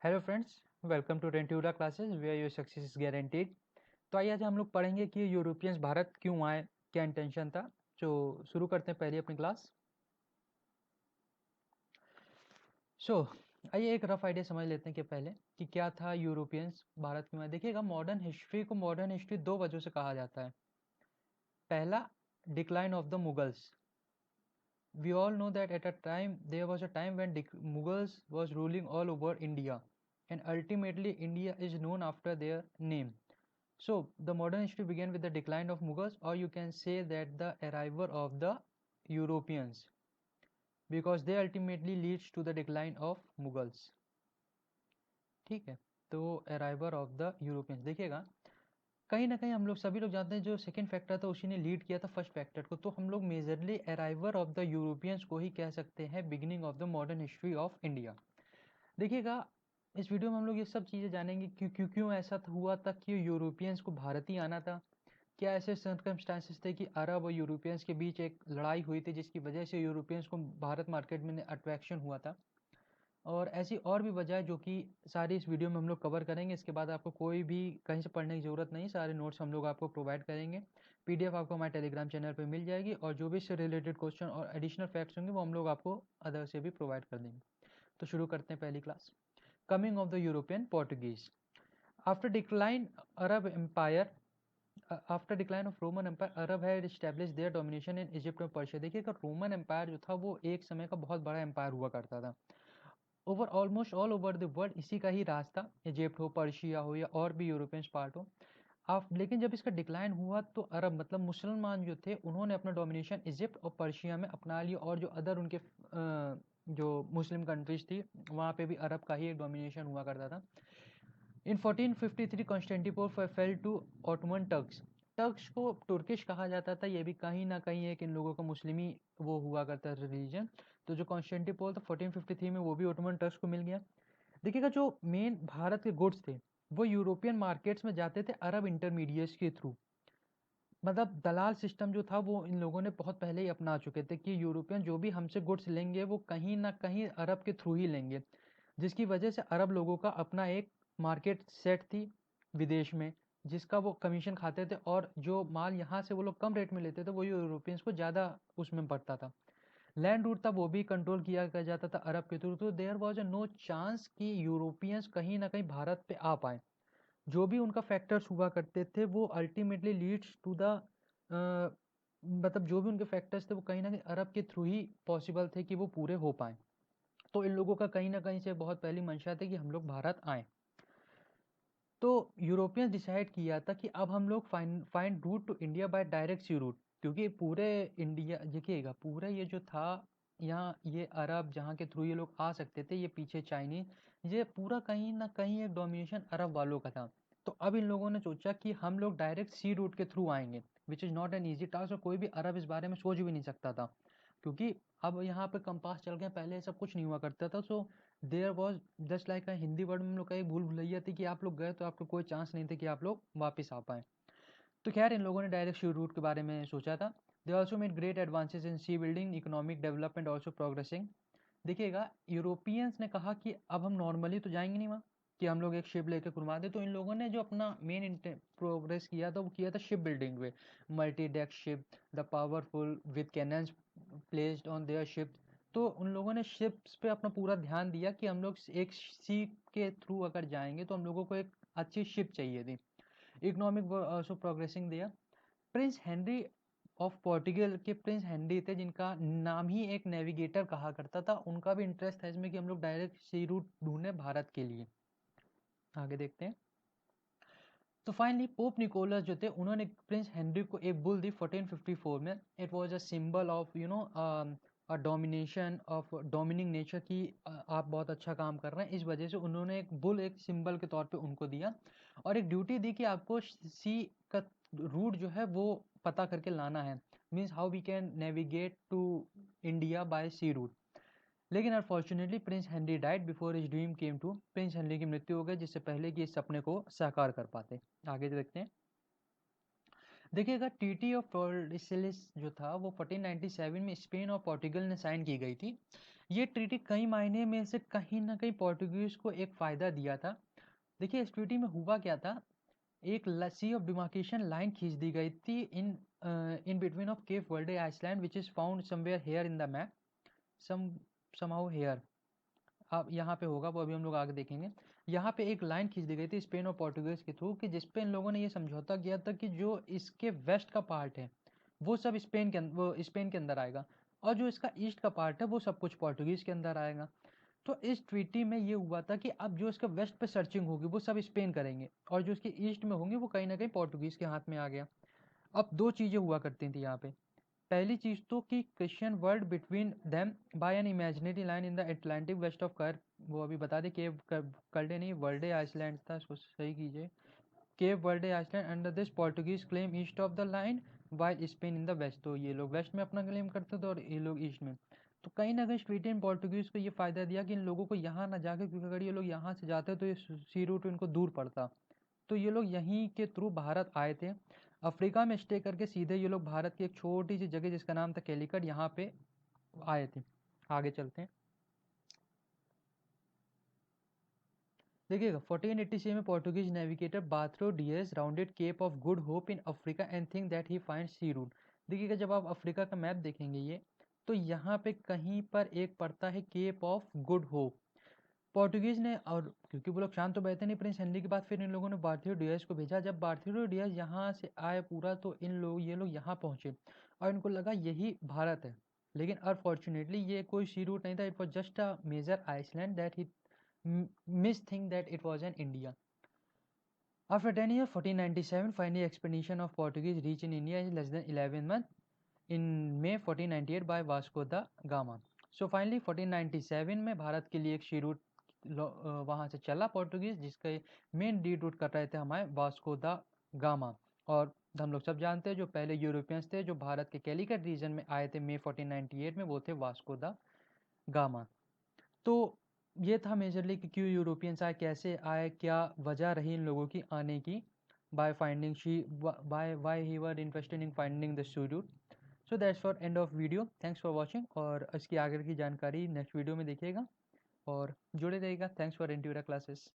Hello friends, welcome to रेंटूरा classes where your success is guaranteed. तो आइए आज हम लोग पढ़ेंगे कि यूरोपियंस भारत क्यों आए, क्या इंटेंशन था। तो शुरू करते हैं पहले अपनी क्लास। आइए एक रफ आइडिया समझ लेते हैं कि पहले कि क्या था यूरोपियंस भारत क्यों आए। देखिएगा, मॉडर्न हिस्ट्री को मॉडर्न हिस्ट्री दो वजहों से कहा जाता है। पहला, decline of the Mughals. We all know that at a time there was a time when Mughals was ruling all over India, and ultimately India is known after their name. So the modern history began with the decline of Mughals, or you can say that the arrival of the Europeans, because they ultimately leads to the decline of Mughals. ठीक है, तो अराइवर of the Europeans. देखिएगा, कहीं ना कहीं हम लोग सभी लोग जानते हैं जो सेकंड फैक्टर था उसी ने लीड किया था फर्स्ट फैक्टर को, तो हम लोग मेजरली अराइवर ऑफ द यूरोपियंस को ही कह सकते हैं beginning of the modern history of India. देखिएगा, इस वीडियो में हम लोग ये सब चीज़ें जानेंगे क्यों क्यों क्यों ऐसा हुआ था कि यूरोपियंस को भारत ही आना था। क्या ऐसे सर्कमस्टांसेस थे कि अरब और यूरोपियंस के बीच एक लड़ाई हुई थी जिसकी वजह से यूरोपियंस को भारत मार्केट में अट्रैक्शन हुआ था। और ऐसी और भी वजह है जो कि सारी इस वीडियो में हम लोग कवर करेंगे। इसके बाद आपको कोई भी कहीं से पढ़ने की ज़रूरत नहीं, सारे नोट्स हम लोग आपको प्रोवाइड करेंगे। पीडीएफ आपको हमारे टेलीग्राम चैनल पे मिल जाएगी, और जो भी इससे रिलेटेड क्वेश्चन और एडिशनल फैक्ट्स होंगे वो हम लोग आपको अदर से भी प्रोवाइड कर देंगे। तो शुरू करते हैं पहली class. Coming of the European Portuguese after decline Arab empire. After decline of Roman empire, Arab है establish their domination in Egypt और पर्शिया। देखिए, रोमन एम्पायर जो था वो एक समय का बहुत बड़ा एम्पायर हुआ करता था over almost all over the world. इसी का ही राज था, इजिप्ट हो, पर्शिया हो, या और भी यूरोपियन पार्ट हो। आप लेकिन जब इसका डिक्लाइन हुआ तो अरब मतलब मुसलमान जो थे उन्होंने अपना डोमिनेशन इजिप्ट और पर्शिया में अपना लिया, और जो अदर उनके जो मुस्लिम कंट्रीज थी वहाँ पे भी अरब का ही एक डोमिनेशन हुआ करता था। In 1453 Constantinople fell to Ottoman Turks. Turks को तुर्किश कहा जाता था, ये भी कहीं ना कहीं एक इन लोगों का मुस्लिमी वो हुआ करता है रिलीजन। तो जो कॉन्स्टेंटिनोपल था 1453 में वो भी ऑटोमन टर्क्स को मिल गया। देखिएगा, जो मेन भारत के गुड्स थे वो यूरोपियन मार्केट्स में जाते थे अरब इंटरमीडिएट्स के थ्रू। मतलब दलाल सिस्टम जो था वो इन लोगों ने बहुत पहले ही अपना चुके थे कि यूरोपियन जो भी हमसे गुड्स लेंगे वो कहीं ना कहीं अरब के थ्रू ही लेंगे, जिसकी वजह से अरब लोगों का अपना एक मार्केट सेट थी विदेश में, जिसका वो कमीशन खाते थे, और जो माल यहाँ से वो लोग कम रेट में लेते थे वो यूरोपियंस को ज़्यादा उसमें पड़ता था। लैंड रूट था वो भी कंट्रोल किया जाता था अरब के थ्रू। तो there was a no chance कि यूरोपियंस कहीं ना कहीं भारत पे आ पाए। जो भी उनका फैक्टर्स हुआ करते थे वो अल्टीमेटली लीड्स टू द मतलब जो भी उनके फैक्टर्स थे वो कहीं ना कहीं अरब के थ्रू ही पॉसिबल थे कि वो पूरे हो पाए। तो इन लोगों का कहीं ना कहीं से बहुत पहली मंशा थी कि हम लोग भारत आए। तो यूरोपियंस डिसाइड किया था कि अब हम लोग find route to India by direct sea route, क्योंकि पूरे इंडिया देखिएगा पूरा ये जो था यहाँ, ये अरब जहाँ के थ्रू ये लोग आ सकते थे, ये पीछे चाइनीज, ये पूरा कहीं ना कहीं एक डोमिनेशन अरब वालों का था। तो अब इन लोगों ने सोचा कि हम लोग डायरेक्ट सी रूट के थ्रू आएंगे, which is not an easy task, और कोई भी अरब इस बारे में सोच भी नहीं सकता था, क्योंकि अब यहाँ पे कंपास चल गए, पहले सब कुछ नहीं हुआ करता था। So there was just like Hindi word में हम लोग का एक भूल भुलैया थी कि आप लोग गए तो आपको कोई चांस नहीं थे कि आप लोग वापस आ पाए। तो खैर इन लोगों ने डायरेक्ट सी रूट के बारे में सोचा था। They also made great advances in sea building, economic development also progressing. देखिएगा, यूरोपियंस ने कहा कि अब हम नॉर्मली तो जाएंगे नहीं वहाँ कि हम लोग एक शिप लेके घुमा दे। तो इन लोगों ने जो अपना मेन प्रोग्रेस किया था वो किया था शिप बिल्डिंग में। Multi deck ship, the powerful with cannons placed on their ship. तो उन लोगों ने शिप्स पे अपना पूरा ध्यान दिया कि हम लोग एक सी के थ्रू अगर जाएंगे तो हम लोगों को एक अच्छी शिप चाहिए थी। इकोनॉमिक ऑल्सो प्रोग्रेसिंग दिया। प्रिंस हेनरी ऑफ पोर्टुगल के प्रिंस हेनरी थे, जिनका नाम ही एक नेविगेटर कहा करता था, उनका भी इंटरेस्ट था इसमें कि हम लोग डायरेक्ट सी रूट ढूंढे भारत के लिए। आगे देखते हैं। तो फाइनली पोप निकोलस जो थे उन्होंने प्रिंस हेनरी को एक बुल दी 1454 में। It was a symbol of a domination of dominating nature की, आप बहुत अच्छा काम कर रहे हैं, इस वजह से उन्होंने एक बुल एक सिंबल के तौर पे उनको दिया, और एक ड्यूटी दी कि आपको सी का रूट जो है वो पता करके लाना है, means how we can navigate to India by sea route. लेकिन unfortunately Prince Henry died before his dream came to. Prince Henry की मृत्यु हो गई जिससे पहले कि इस सपने को साकार कर पाते। आगे देखते हैं। देखिएगा टीटी ऑफ टॉर्डेसिलिस जो था वो 1497 में स्पेन और पोर्टुगल ने साइन की गई थी। ये ट्रीटी कई मायने में से कहीं ना कहीं पोर्टुगीज को एक फ़ायदा दिया था। देखिए इस ट्रीटी में हुआ क्या था, एक सी ऑफ डिमार्केशन लाइन खींच दी गई थी in between of Cape Verde island which is found somewhere here in the map, some somehow here. अब यहाँ पे होगा वो अभी हम लोग आगे देखेंगे। यहाँ पे एक लाइन खींच दी गई थी स्पेन और पोर्टुगीज के थ्रू कि जिसपे इन लोगों ने ये समझौता किया था कि जो इसके वेस्ट का पार्ट है वो सब स्पेन के अंदर आएगा, और जो इसका ईस्ट का पार्ट है वो सब कुछ पोर्टुगीज के अंदर आएगा। तो इस ट्रीटी में ये हुआ था कि अब जो इसका वेस्ट पे सर्चिंग होगी वो सब स्पेन करेंगे, और जो इसके ईस्ट में होंगे वो कहीं ना कहीं पोर्टुगीज के हाथ में आ गया। अब दो चीज़ें हुआ करती थी यहाँ पे। पहली चीज़ तो कि Christian world between them by an imaginary line in the Atlantic west of कर, वो अभी बता दें केप कर्डे नहीं वर्डे आइसलैंड था, इसको सही कीजिए, Cape Verde island under this Portuguese claim east of the line while Spain in the west. तो ये लोग वेस्ट में अपना क्लेम करते थे और ये लोग ईस्ट में। तो कहीं ना कहीं स्वीडन पोर्टुगीज को ये फ़ायदा दिया कि इन लोगों को यहाँ ना जाके, क्योंकि अगर ये लोग यहाँ से जाते तो ये सी रूट इनको दूर पड़ता, तो ये लोग यहीं के थ्रू भारत आए थे। अफ्रीका में स्टे करके सीधे ये लोग भारत की एक छोटी सी जगह जिसका नाम था कैलिकट, यहाँ पे आए थे। आगे चलते हैं। देखिएगा 1487 में Portuguese navigator Bartolomeu Dias rounded Cape of Good Hope in Africa and think that he find sea route. देखिएगा जब आप अफ्रीका का मैप देखेंगे ये, तो यहाँ पे कहीं पर एक पड़ता है Cape of Good Hope. Portuguese ने, और क्योंकि वो लोग शांत तो बैठे नहीं, प्रिंस हेनरी के बाद फिर इन लोगों ने बार्थियो डियाज को भेजा। जब बार्थियो डियाज यहाँ से आए पूरा, तो ये लोग यहाँ पहुँचे और इनको लगा यही भारत है। लेकिन अनफॉर्चुनेटली ये कोई सी रूट नहीं था, it was just a major island that he miss thing that it was an India. After 10 years, 1497, finally expedition of Portuguese reached in India in less than 11 months in May 1498 by Vasco da Gama. So finally 1497 में भारत के लिए एक सी root वहाँ से चला Portuguese, जिसके main D root कर रहे थे हमारे वास्को दा गामा। और हम लोग सब जानते हैं जो पहले यूरोपियंस थे जो भारत के कैलिकट रीजन में आए थे मई 1498 में, वो थे वास्को दा गामा। तो ये था मेजरली कि क्यों यूरोपियंस आए, कैसे आए, क्या वजह रही इन लोगों की आने की, by finding she by why he were interested in finding the sea route. So that's for end of video, thanks for watching, और इसकी आगे की जानकारी नेक्स्ट वीडियो में देखिएगा और जुड़े रहिएगा। थैंक्स फॉर एंटीरा क्लासेस।